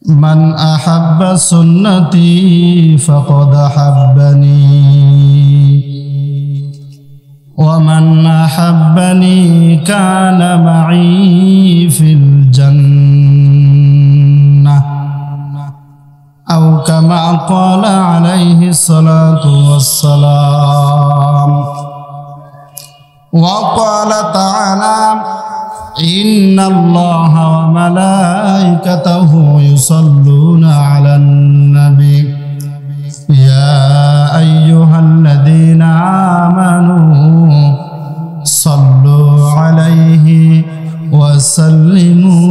من أحب سنتي فقد أحبني ومن أحبني كان معي في الجنة أو كما قال عليه الصلاة والسلام. وقال تعالى: إن الله وملائكته يصلون على النبي يا أيها الذين آمنوا صلوا عليه وسلموا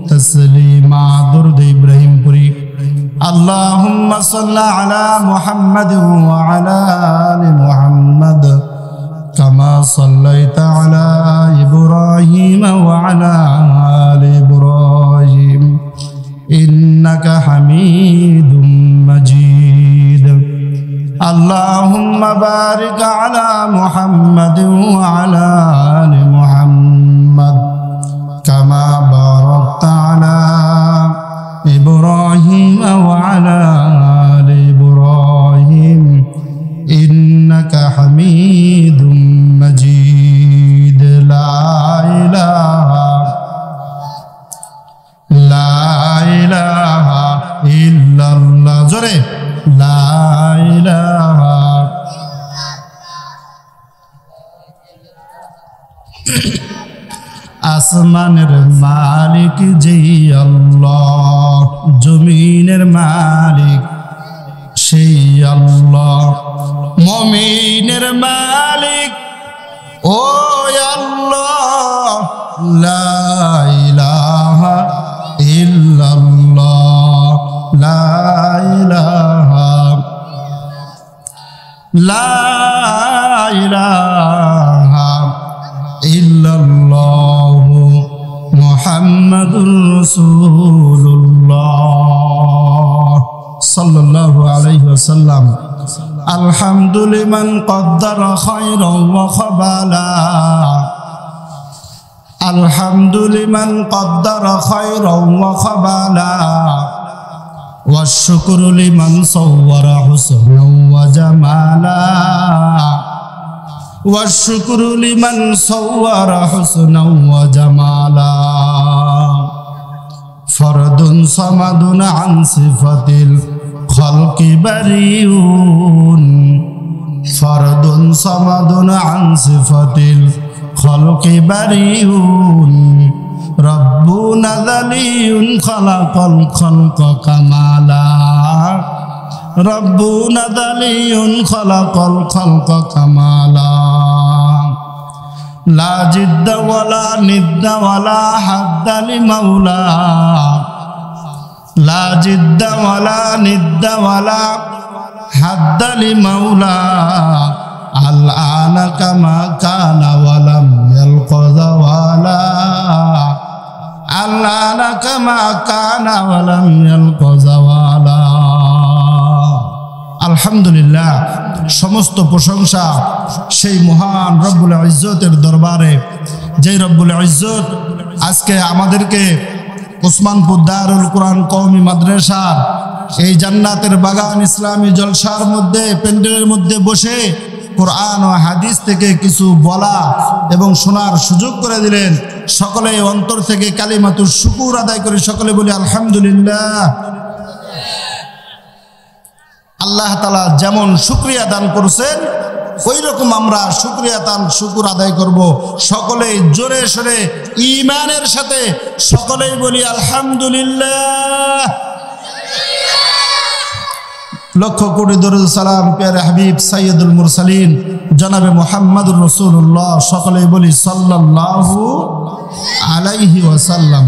تسليما. درود إبراهيم پوری. اللهم صل على محمد وعلى آل محمد كما صليت على إبراهيم وعلى آل إبراهيم إنك حميد مجيد. اللهم بارك على محمد وعلى آل محمد كما باركت على إبراهيم وعلى آل إبراهيم إنك حميد مجيد. لا إله إلا الله. জোরে لا إله. আসমানের মালিক যেই আল্লাহ, জমিনের মালিক সেই আল্লাহ, মুমিনের মালিক ও আল্লাহ। লা ইলাহা ইল্লাল্লাহ, লা ইলাহা, লা ইলাহা ইল্লাল্লাহ মুহাম্মাদুর রাসূলুল্লাহ সাল্লাল্লাহু আলাইহি ওয়াসাল্লাম। আলহামদুলিমান কদ্দারা খায়রান ওয়া খাবালা, আলহামদুলিমান কদ্দারা খায়রান ওয়া খাবালা, ওয়া শুকরু লিমান সাওয়ারা হুসনান ওয়া জামালা, ওয়া শুকরু লিমান সাওয়ারা হুসনান ওয়া জামালা। ফরদুন সামাদুন আন সিফাতিল খালকি বারিউন, ফরদুন সামাদুন আন সিফাতিল খালকি বারিউন, রব্বুনা যালিয়ুন খালাকাল খালকা কামালা, রব্বুনা যালিয়ুন খালাকাল খালকা কামালা। লা জিদ্দা ওয়ালা নিদ্দা ওয়ালা হাদ্দা লিমাওলা, লা জিদ্দা ওয়ালা নিদ্দা ওয়ালা হাদ্দা লিমাওলা। আল আনা কামা কানা ওয়ালাম ইয়ালকা যাওয়ালা, আল আনা কামা কানা ওয়ালাম ইয়ালকা যাওয়ালা। আলহামদুলিল্লাহ, সমস্ত প্রশংসা সেই মহান রব্বুল ইজ্জতের দরবারে, যেই রব্বুল ইজ্জত আজকে আমাদেরকে ওসমানপুর দারুল কোরআন কওমি মাদ্রাসার এই জান্নাতের বাগান ইসলামী জলসার মধ্যে প্যান্ডেলের মধ্যে বসে কোরআন ও হাদিস থেকে কিছু বলা এবং শোনার সুযোগ করে দিলেন। সকলে অন্তর থেকে কালিমাতুর শুকর আদায় করে সকলে বলি আলহামদুলিল্লাহ। আল্লাহ তাআলা যেমন শুকরিয়া দান করছেন ওই রকম আমরা শুকর আদায় করব। সকলে জোরে সোরে ঈমানের সাথে সকলেই বলি আলহামদুলিল্লাহ। লক্ষ কোটি দরুদ সালাম প্যারে হাবিব সাইয়্যিদুল মুরসালিন জনাবে মুহাম্মদুর রাসূলুল্লাহ, সকলেই বলি সাল্লাল্লাহু আলাইহি ওয়াসাল্লাম।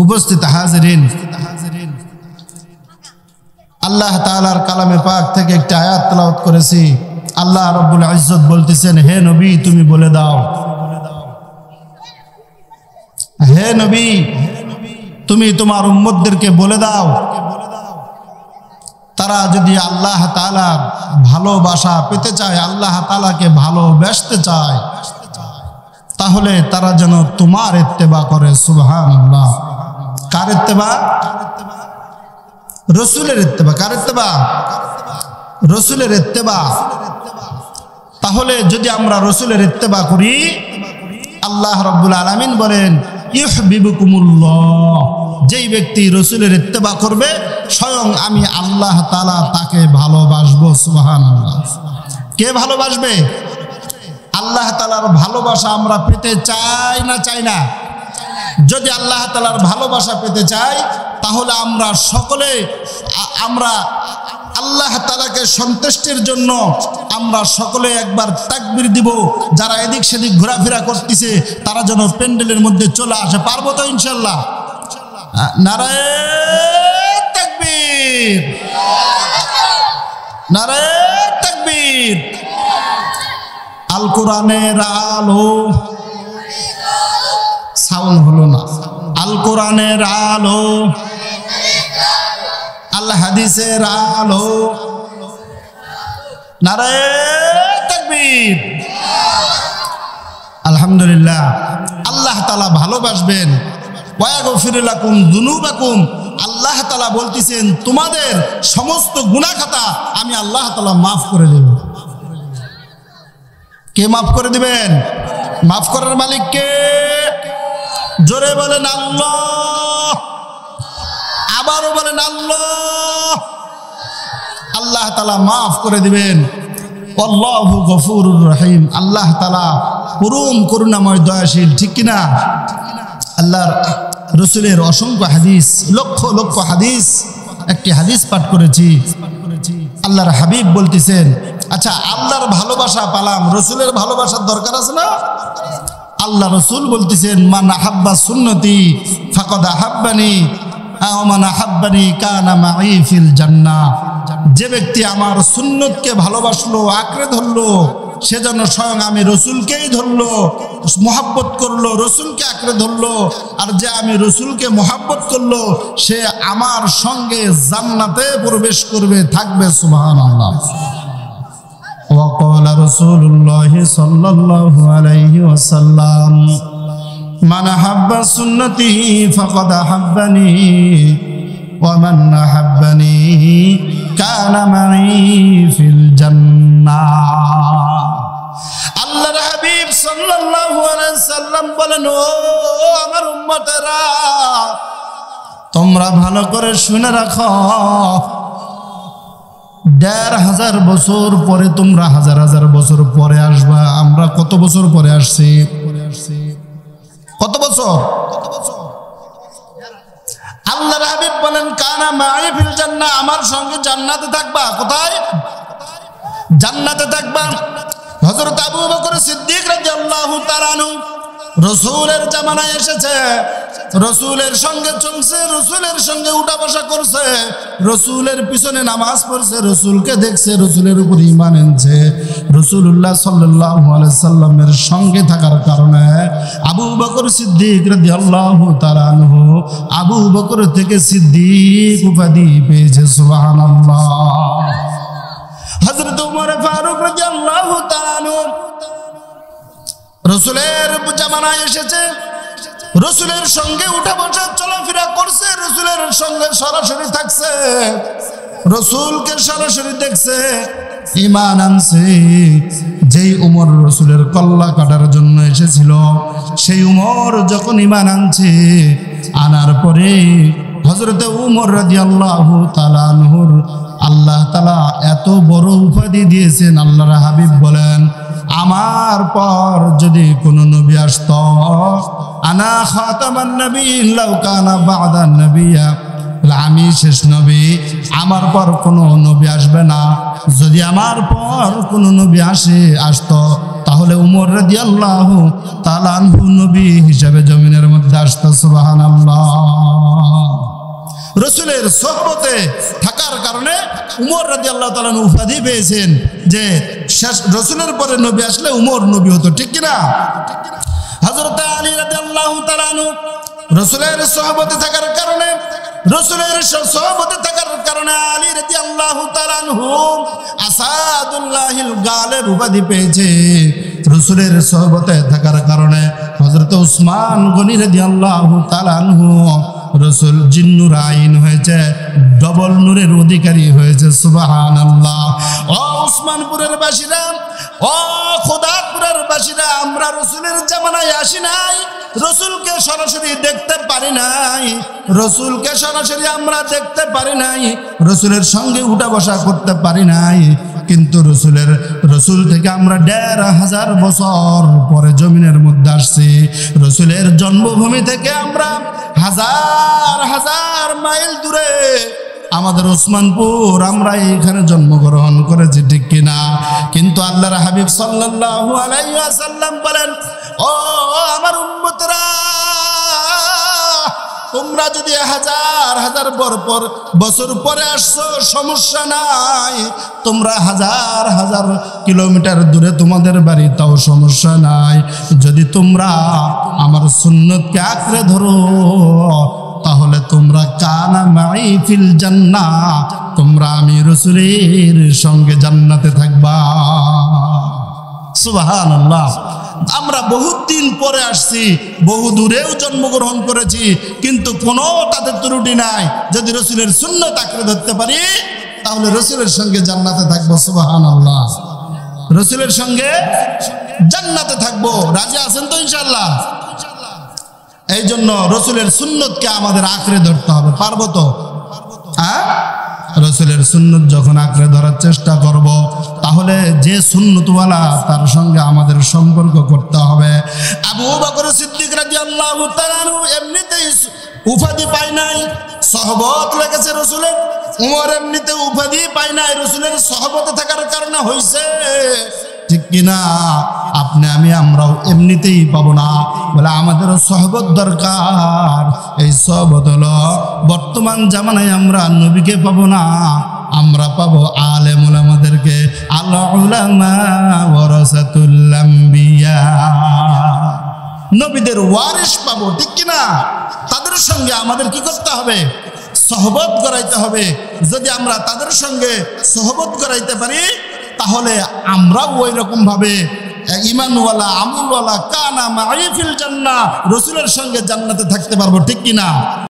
উপস্থিত হাজিরিন, আল্লাহ তাআলার কালামে পাক থেকে একটা আয়াত তেলাওয়াত করেছি। আল্লাহ রাব্বুল ইজ্জত বলতেছেন, হে নবী তুমি বলে দাও, হে নবী তুমি তোমার উম্মতদেরকে বলে দাও, তারা যদি আল্লাহ তাআলার ভালোবাসা পেতে চায়, আল্লাহ তাআলাকে ভালোবাসতে চায়, তাহলে তারা যেন তোমার ইত্তেবা করে। সুবহানাল্লাহ। কার ইত্তেবা? রসুলের ইত্তেবা। কার ইত্তেবা? রসুলের ইত্তেবা। তাহলে যদি আমরা রসুলের ইত্তেবা করি, আল্লাহ রাব্বুল আলামিন বলেন ইউহিব্বুকুমুল্লাহ, যেই ব্যক্তি রসুলের ইত্তেবা করবে স্বয়ং আমি আল্লাহ তাআলা তাকে ভালোবাসবো। সুবহানাল্লাহ। কে ভালোবাসবে? আল্লাহ তাআলার ভালোবাসা আমরা পেতে চাই না চাই না? যদি আল্লাহ তাআলার ভালোবাসা পেতে চাই তাহলে আমরা সকলে আমরা আল্লাহ তাআলাকে সন্তুষ্টির জন্য আমরা সকলে একবার তাকবীর দিব। যারা এদিক সেদিক ঘোরাফেরা করতেছে তারা যেন প্যান্ডেলের মধ্যে চলে আসে। পারবো তো ইনশাআল্লাহ? নারায়ে তাকবীর, নারায়ে তাকবীর। আল কোরআনের আলো, সাউন্ড হলো না। আল কোরআনের আলো, আল হাদিসের আলো, নারায়ে তাকবীর। আলহামদুলিল্লাহ। আল্লাহ তাআলা ভালোবাসবেন। ওয়াগফির লাকুম যুনুবাকুম, আল্লাহ তাআলা বলতেছেন তোমাদের সমস্ত গুনাহ খাতা আমি আল্লাহ তাআলা মাফ করে দেব। কে মাফ করে দিবেন? মাফ করার মালিক কে? জোরে বলেন আল্লাহ, আবারও বলেন আল্লাহ। আল্লাহ তাআলা মাফ করে দিবেন। আল্লাহু গফুরুর রহিম, আল্লাহ তাআলা পরম করুণাময় দয়াশীল, ঠিক কিনা? আল্লাহর রসুলের অসংখ্য হাদিস, লক্ষ লক্ষ হাদিস, একটি হাদিস পাঠ করেছি। আল্লাহর হাবিব বলতেছেন, আচ্ছা আল্লাহর ভালোবাসা পালাম, রসুলের ভালোবাসার দরকার আছে না? আল্লাহ রসুল বলতেছেন মান আহাব্বা সুন্নতি ফাকাদ আহাব্বানি ওয়া মান আহাব্বানি কানা মাই ফিল জান্নাহ। যে ব্যক্তি আমার সুন্নতকে ভালোবাসলো, আঁকড়ে ধরলো, সে যেন স্বয়ং আমি রসুলকেই ধরলো, মোহাব্বত করলো, রসুলকে আঁকড়ে ধরলো। আর যে আমি রসুলকে মোহাব্বত করলো সে আমার সঙ্গে জান্নাতে প্রবেশ করবে, থাকবে। সুবহানাল্লাহ। وقال رسول الله صلى الله عليه وسلم من أحب سنتي فقد أحبني ومن أحبني كان معي في الجنة। আল্লাহর হাবিব সাল্লাল্লাহু আলাইহি সাল্লাম বলেন, ও আমার উম্মতেরা, তোমরা ভালো করে শুনে রাখো, ১৫০০ বছর পরে তোমরা হাজার হাজার বছর পরে আসবা। আমরা কত বছর পরে আসছি? কত বছর? আল্লাহর হাবিব বলেন কানা মাই ফিল জান্নাহ, আমার সঙ্গে জান্নাতে থাকবা। কোথায়? জান্নাতে থাকবা। হযরত আবু বকর সিদ্দিক রাদিয়াল্লাহু তাআলা আনহু রাসূলের জামানায় এসেছে, রসুলের সঙ্গে চলছে, রসুলের সঙ্গে উঠা বসা করছে, রসুলের পিছনে নামাজ পড়ছে, রসুলকে দেখছে, রসুলের উপর ঈমান এনেছে। রাসূলুল্লাহ সাল্লাল্লাহু আলাইহি সাল্লামের সঙ্গে থাকার কারণে আবু বকর সিদ্দিক রাদিয়াল্লাহু তাআলা আনহু আবু বকর থেকে সিদ্দিক উপাধি পেয়েছে। সুবহানাল্লাহ। হযরত ওমর ফারুক রাদিয়াল্লাহু তাআলা আনহু রসুলের জামানায় এসেছে, রসুলের সঙ্গে উঠা বসা চলাফেরা করছে, রসুলের সঙ্গে সরাসরি থাকছে, রসুলকে সরাসরি দেখছে, ঈমান আনছে। যেই উমর রসুলের কল্লা কাটার জন্য এসেছিল, সেই উমর যখন ঈমান আনছে, আনার পরে হযরতে উমর রাদিয়াল্লাহু তাআলা আনহুর আল্লাহ তাআলা এত বড় উপাধি দিয়েছেন। আল্লাহর হাবিব বলেন, আমার পর যদি কোনো নবী আসতো, আনা খাতামান নবিয়্যিন লাউ কানা বা'দান নবিয়্যা, আমি শেষ নবী, আমার পর কোনো নবী আসবে না। যদি আমার পর কোনো নবী আসতো তাহলে উমর রাদিয়াল্লাহু তাআলা আনহু নবী হিসেবে জমিনের মধ্যে আসতো। সুবহানাল্লাহ। রসুলের সোহবতে থাকার কারণে উমর রাদিয়াল্লাহু তাআলা উপাধি পেয়েছেন যে শেষ রসুলের পরে নবী আসলে উমর নবী হতো, ঠিক কিনা? হযরত আলী রাদিয়াল্লাহু তাআলা আনহু রসুলের সোহবতে থাকার কারণে, রসুলের সোহবতে থাকার কারণে আলী রাদিয়াল্লাহু তাআলা আনহু আসাদুল্লাহিল গালেব উপাধি পেয়েছে। রসুলের সোহবতে থাকার কারণে হযরত উসমান গনি রাদিয়াল্লাহু তাআলা আনহু রসুল জিন্নুর আইন হয়েছে, ডবল নূরের অধিকারী হয়েছে। সুবহানাল্লাহ। ও উসমানপুরের বাসীরা, ও খোদাপুরের বাসীরা, আমরা রসুলের জামানায় আসি নাই, রসুলকে সরাসরি দেখতে পারি নাই, রসুলকে সরাসরি আমরা দেখতে পারি নাই, রসুলের সঙ্গে উঠা বসা করতে পারি নাই, কিন্তু রসুল থেকে আমরা ১৫০০ বছর পরে জমিনের মধ্যে আসছি। রসুলের জন্মভূমি থেকে আমরা হাজার হাজার মাইল দূরে আমাদের ওসমানপুর, আমরা এইখানে জন্মগ্রহণ করেছি, ঠিক কিনা? কিন্তু আল্লাহর হাবিব সাল্লাল্লাহু আলাইহি ওয়াসাল্লাম বলেন, ও আমার উম্মতরা, তোমরা যদি হাজার হাজার বছর পরে আসছো সমস্যা নাই, তোমরা হাজার হাজার কিলোমিটার দূরে তোমাদের বাড়ি, তাও সমস্যা নাই। যদি তোমরা আমার সুন্নতকে আঁকড়ে ধরো, তাহলে তোমরা কানা মাই ফিল জান্নাহ, তোমরা আমি রাসূলের সঙ্গে জান্নাতে থাকবা। সুবহানাল্লাহ। আমরা বহুত দিন পরে আসছি, বহু দূরেও জন্মগ্রহণ করেছি, কিন্তু কোনো তাদের ত্রুটি নাই। যদি রাসূলের সুন্নাত আঁকড়ে ধরতে পারি, তাহলে রাসূলের সঙ্গে জান্নাতে থাকবো। সুবহানাল্লাহ। রাসূলের সঙ্গে জান্নাতে থাকবো। রাজি আছেন তো ইনশাআল্লাহ? এই জন্য রসুলের সুন্নতকে আমাদের আঁকড়ে ধরতে হবে। পারবো তো? হ্যাঁ, রসুলের সুন্নত যখন আঁকড়ে ধরার চেষ্টা করব, তাহলে যে সুন্নতওয়ালা তার সঙ্গে আমাদের সম্পর্ক করতে হবে। আবু বকর সিদ্দিক রাদিয়াল্লাহু তাআলা এমনিতেই উপাধি পায় নাই, সহবত লেগেছে রসুলের। উমর এমনিতে উপাধি পায় নাই, রসুলের সহবতে থাকার কারণে হয়েছে, ঠিক কিনা? আপনি আমি আমরাও এমনিতেই পাবো না, বলে আমাদেরও সহবত দরকার। এই সহবত হলো বর্তমান জামানায় আমরা নবীকে পাবো না, আমরা পাবো আলেম উলামাদেরকে। আল উলামা ওয়ারাসাতুল আম্বিয়া, নবীদের ওয়ারিস পাবো, ঠিক কিনা? তাদের সঙ্গে আমাদের কি করতে হবে? সহবত করাইতে হবে। যদি আমরা তাদের সঙ্গে সহবত করাইতে পারি, তাহলে আমরাও ওই রকম ভাবে ঈমানওয়ালা, আমলওয়ালা, কানা মাই ফিল জান্নাহ, রাসূলের সঙ্গে জান্নাতে থাকতে পারবো, ঠিক কিনা?